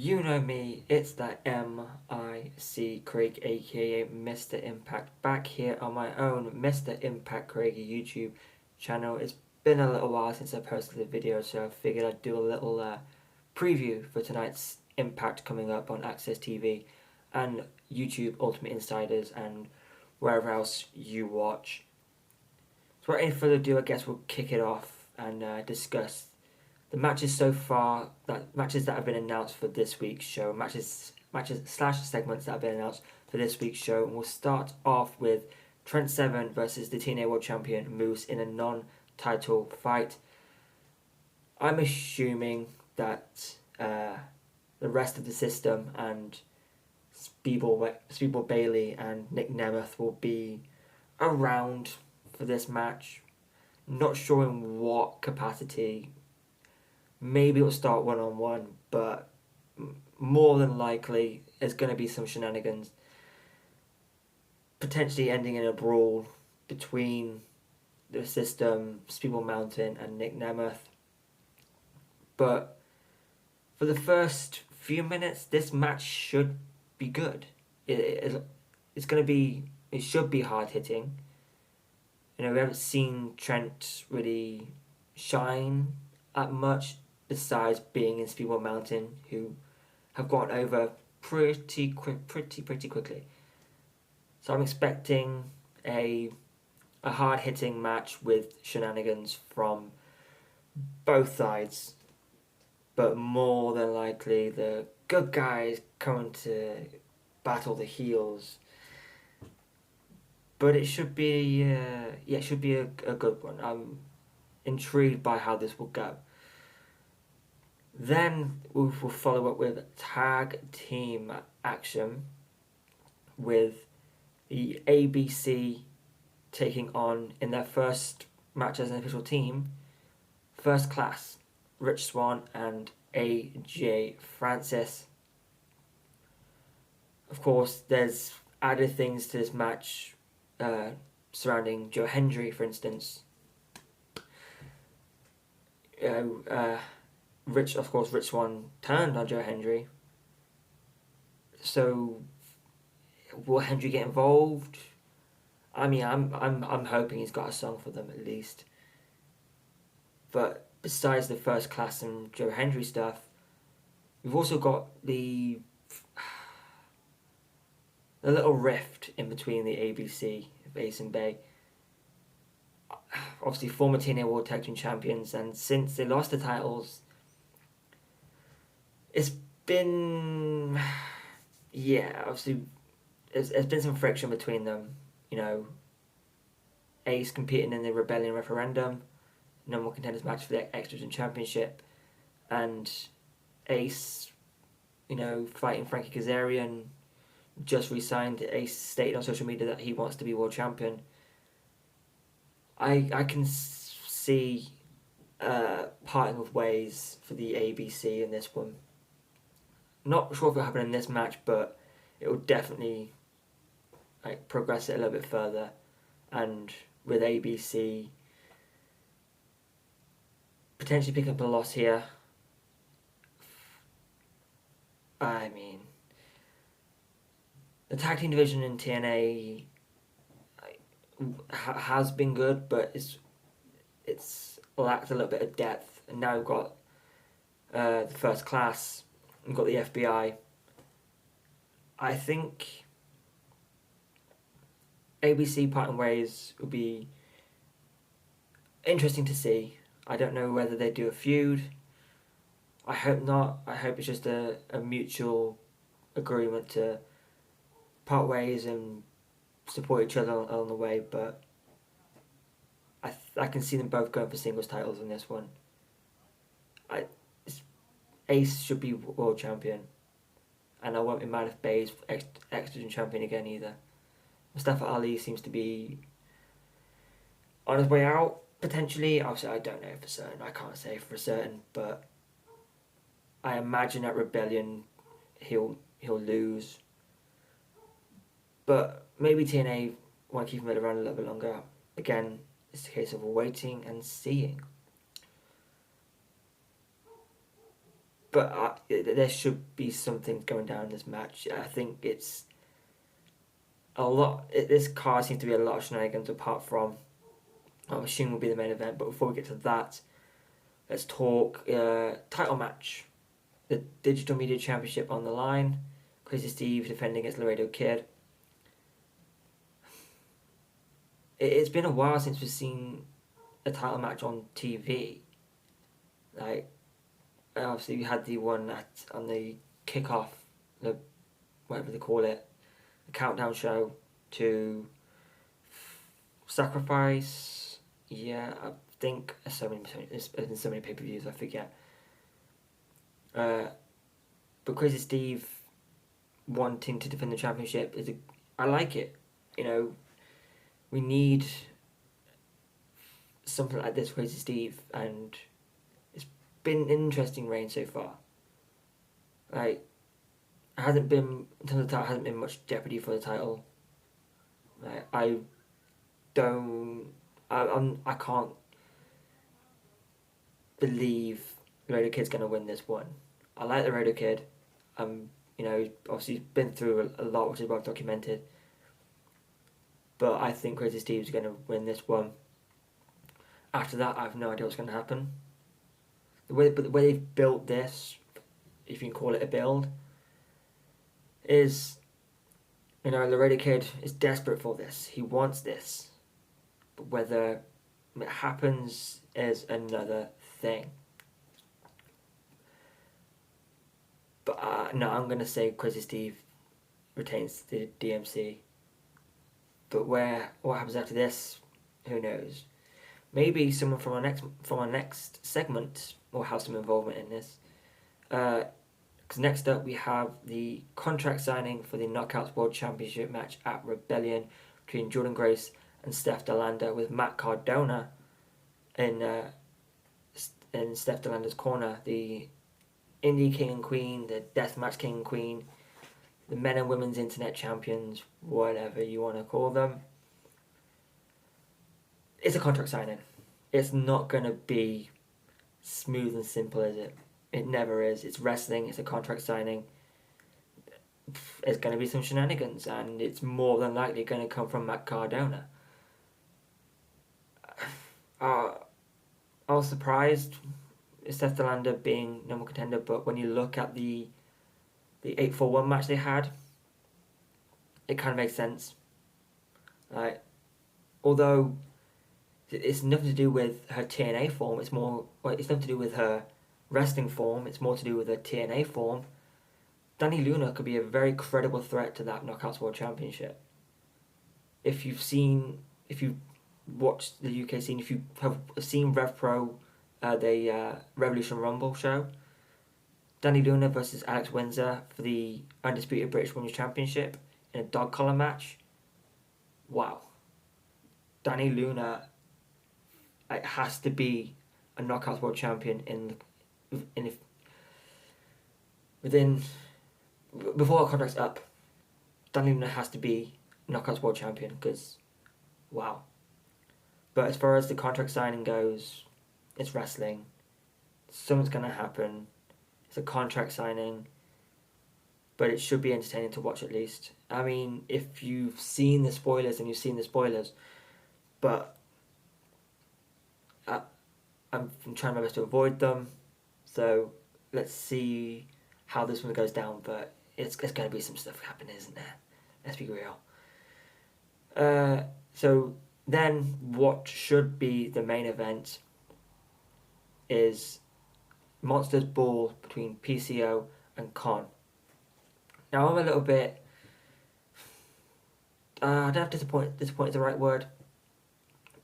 You know me, it's that MIC Craig, aka Mr. Impact, back here on my own Mr. Impact Craig YouTube channel. It's been a little while since I posted a video, so I figured I'd do a little preview for tonight's Impact coming up on Access TV and YouTube Ultimate Insiders and wherever else you watch. So without any further ado, I guess we'll kick it off and discuss the matches so far, matches that have been announced for this week's show, matches slash segments that have been announced for this week's show, and we'll start off with Trent Seven versus the TNA World Champion Moose in a non-title fight. I'm assuming that the rest of the system and Speedball Bailey and Nick Nemeth will be around for this match. Not sure in what capacity. Maybe it'll start one-on-one, but more than likely it's going to be some shenanigans. Potentially ending in a brawl between the system, Speedball Mountain, and Nick Nemeth. But for the first few minutes, this match should be good. It's going to be, it should be hard-hitting. You know, we haven't seen Trent really shine that much, besides being in Speedball Mountain, who have gone over pretty quickly. So I'm expecting a hard-hitting match with shenanigans from both sides, but more than likely the good guys coming to battle the heels. But it should be, it should be a good one. I'm intrigued by how this will go. Then we'll follow up with tag team action with the ABC taking on, in their first match as an official team, First Class, Rich Swann and AJ Francis. Of course, there's added things to this match surrounding Joe Hendry, for instance. Rich Swann turned on Joe Hendry. So will Hendry get involved? I mean, I'm hoping he's got a song for them at least. But besides the First Class and Joe Hendry stuff, we've also got the little rift in between the ABC, Ace and Bay. Obviously, former TNA World Tag Team Champions, and since they lost the titles, it's been, obviously, there's been some friction between them. You know, Ace competing in the Rebellion Referendum, number one contenders match for the X Division Championship, and Ace, fighting Frankie Kazarian, just re-signed. Ace stated on social media that he wants to be world champion. I can see parting of ways for the ABC in this one. Not sure if it'll happen in this match, but it will definitely progress it a little bit further. And with ABC potentially picking up a loss here, I mean, the tag team division in TNA has been good, but it's lacked a little bit of depth. And now we've got the First Class, we've got the FBI. I think ABC parting ways would be interesting to see. I don't know whether they do a feud. I hope not. I hope it's just a mutual agreement to part ways and support each other along the way, but I can see them both going for singles titles in this one. Ace should be world champion, and I won't be mad if Bay's X Division champion again either. Mustafa Ali seems to be on his way out, potentially. Obviously, I don't know for certain. I can't say for certain, but I imagine at Rebellion he'll lose. But maybe TNA want to keep him around a little bit longer. Again, it's a case of waiting and seeing. But there should be something going down in this match. I think it's a lot. This card seems to be a lot of shenanigans apart from, I'm assuming, will be the main event. But before we get to that, let's talk title match. The Digital Media Championship on the line. Crazy Steve defending against Laredo Kid. It's been a while since we've seen a title match on TV. Like, obviously we had the one on the kickoff, the whatever they call it, the countdown show to Sacrifice. Yeah, I think there's been so many pay-per-views, I forget. But Crazy Steve wanting to defend the championship I like it. You know, we need something like this, Crazy Steve, and it's been an interesting reign so far. Like, it hasn't been, in terms of the title, hasn't been much jeopardy for the title. Like, I can't believe the Laredo Kid's gonna win this one. I like the Laredo Kid. You know, obviously he's been through a lot, which is well documented. But I think Crazy Steve's gonna win this one. After that, I have no idea what's gonna happen. The way they've built this, if you can call it a build, is, you know, Laredo Kid is desperate for this. He wants this. But whether it happens is another thing. But no, I'm going to say Crazy Steve retains the DMC. But what happens after this, who knows? Maybe someone from our next segment will have some involvement in this. Because next up we have the contract signing for the Knockouts World Championship match at Rebellion between Jordan Grace and Steph DeLanda, with Matt Cardona in Steph DeLanda's corner, the Indie King and Queen, the Deathmatch King and Queen, the men and women's internet champions, whatever you want to call them. It's a contract signing. It's not going to be smooth and simple, is it? It never is. It's wrestling. It's a contract signing. It's going to be some shenanigans, and it's more than likely going to come from Matt Cardona. I was surprised Steph DeLanda being number contender, but when you look at the 8-4-1 match they had, it kind of makes sense. Like, although it's nothing to do with her TNA form, it's nothing to do with her wrestling form, it's more to do with her TNA form. Dani Luna could be a very credible threat to that Knockouts World Championship. If you've watched the UK scene, if you have seen Rev Pro, the Revolution Rumble show, Dani Luna versus Alex Windsor for the Undisputed British Women's Championship in a dog collar match. Wow. Dani Luna, it has to be a Knockouts World Champion before our contract's up. Dani Luna has to be Knockouts World Champion, because wow. But as far as the contract signing goes, it's wrestling. Something's going to happen. It's a contract signing. But it should be entertaining to watch at least. I mean, if you've seen the spoilers, and you've seen the spoilers. But I'm trying my best to avoid them. So let's see how this one goes down. But it's going to be some stuff happening, isn't there? Let's be real. So then what should be the main event is Monsters Ball between PCO and Kon. Now I'm a little bit, I don't know if disappointed is the right word,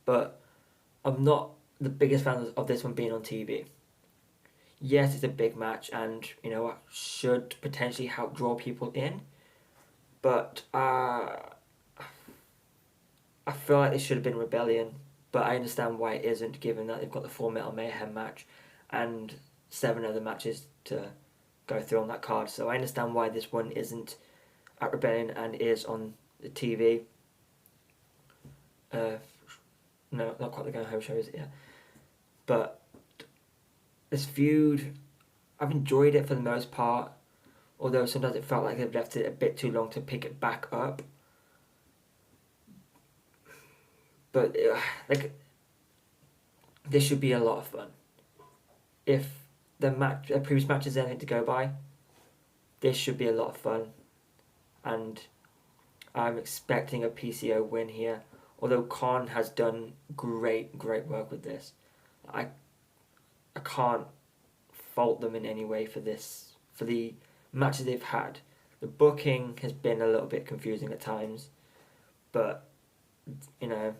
but I'm not the biggest fan of this one being on TV. Yes, it's a big match, and you know, should potentially help draw people in, but I feel like it should have been Rebellion, but I understand why it isn't, given that they've got the Full Metal Mayhem match and 7 other matches to go through on that card. So I understand why this one isn't at Rebellion and is on the TV. No, not quite the Go Home show, is it? Yeah. But this feud, I've enjoyed it for the most part, although sometimes it felt like they've left it a bit too long to pick it back up. But like, this should be a lot of fun. If the previous match is anything to go by, this should be a lot of fun, and I'm expecting a PCO win here. Although Kon has done great work with this, I can't fault them in any way for this, for the matches they've had. The booking has been a little bit confusing at times, but you know,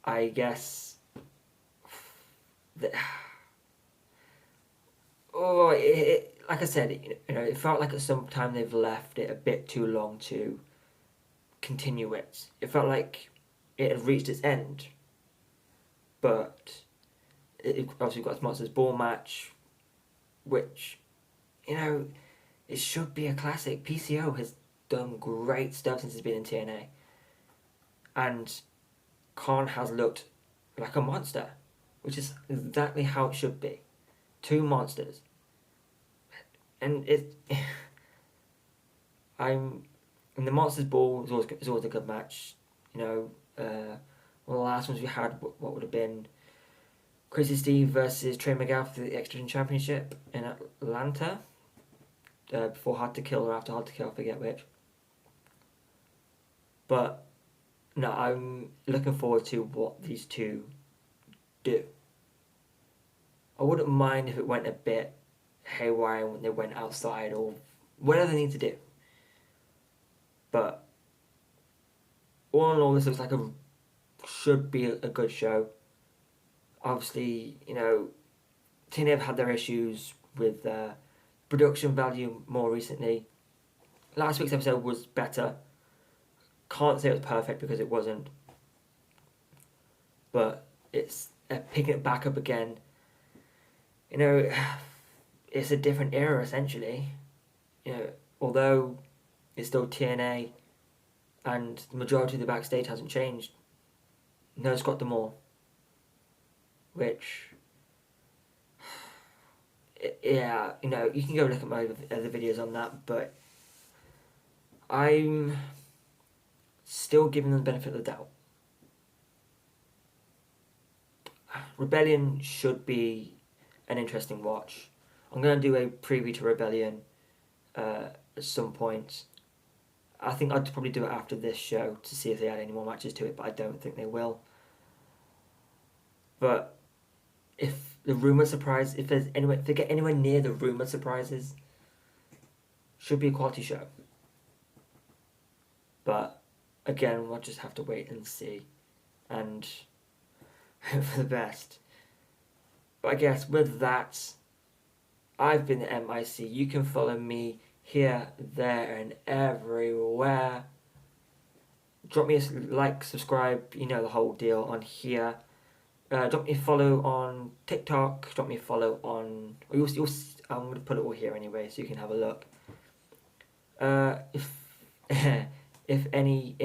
I guess that, like I said, you know, it felt like at some time they've left it a bit too long to continue it. It felt like it had reached its end, but it obviously got its Monsters Ball match, which, you know, it should be a classic. PCO has done great stuff since it's been in TNA, and Kon has looked like a monster, which is exactly how it should be. Two monsters. And and the Monsters Ball is always a good match. You know, one of the last ones we had, what would have been Crazy Steve versus Trey Miguel for the X Division Championship in Atlanta. Before Hard to Kill or after Hard to Kill, I forget which. But no, I'm looking forward to what these two do. I wouldn't mind if it went a bit haywire when they went outside or whatever they need to do. But all in all, this looks like should be a good show. Obviously, you know, TNA have had their issues with production value more recently. Last week's episode was better. Can't say it was perfect because it wasn't. But it's picking it back up again. You know, it's a different era essentially. You know, although it's still TNA and the majority of the backstage hasn't changed. No Scott D'Amore. Which, yeah, you know, you can go look at my other videos on that, but I'm still giving them the benefit of the doubt. Rebellion should be an interesting watch. I'm going to do a preview to Rebellion at some point. I think I'd probably do it after this show to see if they add any more matches to it, but I don't think they will. But if the rumour surprise, if they get anywhere near the rumour surprises, should be a quality show. But again, we'll just have to wait and see, and hope for the best. But I guess with that, I've been the MIC. You can follow me here, there, and everywhere. Drop me a like, subscribe, you know the whole deal on here. Drop me a follow on TikTok. Drop me a follow on. I'm going to put it all here anyway, so you can have a look. If any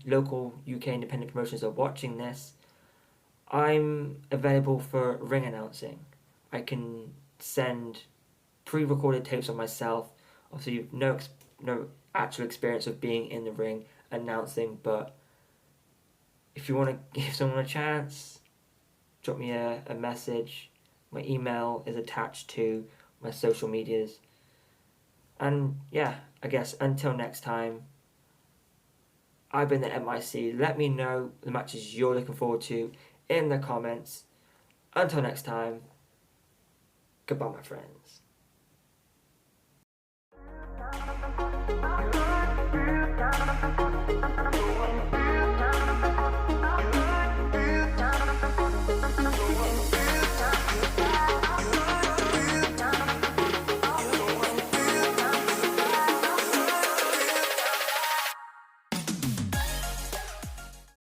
local UK independent promotions are watching this, I'm available for ring announcing. I can send pre-recorded tapes of myself. Obviously, no actual experience of being in the ring announcing, but if you want to give someone a chance, drop me a message. My email is attached to my social medias. And yeah, I guess until next time, I've been the MIC. Let me know the matches you're looking forward to in the comments. Until next time, goodbye, my friends. Thank you.